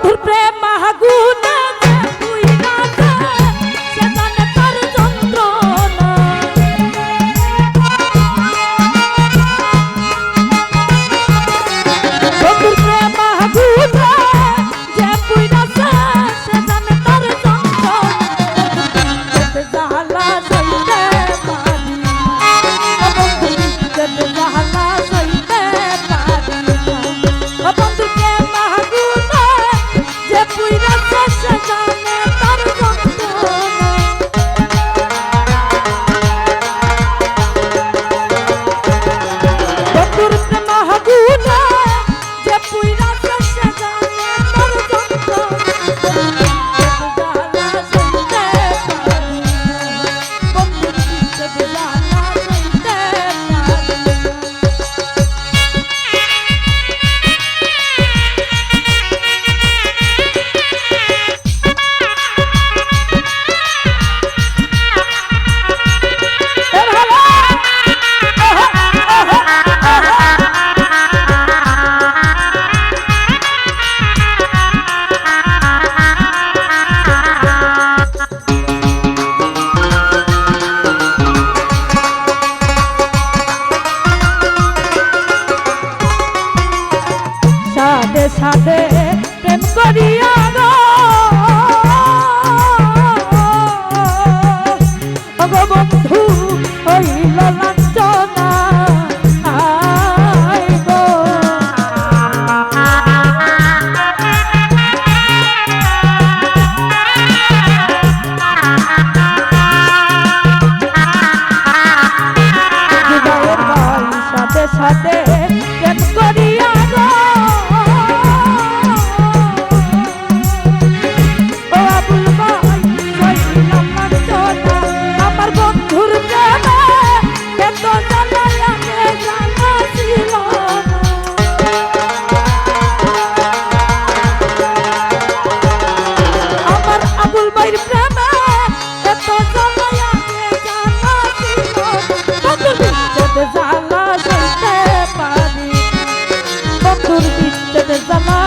বন্ধুর প্রেম আগুনে যে পুইরা যায় সে জানে তার যন্ত্রণা। বন্ধুর প্রেম আগুনে যে পুইরা যায় সে জানে তার যন্ত্রণা। জাহালা সইতে পারি না, বন্ধু যেতে জাহালা সইতে পারি না। বন্ধুর প্রেম আগুনে যে পুইরা যায় সে জানে তার যন্ত্রণা। বন্ধুর প্রেম আগুনে যে পুইরা যায় সে জানে তার যন্ত্রণা। জাহালা সইতে পারি না, বন্ধু যেতে জাহালা সইতে পারি না। সাধে সাধে প্রেম করিয়া গো ওগো বন্ধু হইল লাঞ্ছনা আয় গো। হৃদয়ের ভাই সাথে সাথে প্রেম করিয়া গো ও আবুল ভাই হইলাম লাঞ্ছনা। আমার বন্ধুর প্রেমে এত জ্বালাই আগে জানা ছিল না। আমার আবুল ভাইয়ের প্রেমে এত জ্বালাই আগে জানা ছিল না। বন্ধুর বিচ্ছেদে জ্বালা সইতে পারি, বন্ধুর বিচ্ছেদে জ্বালা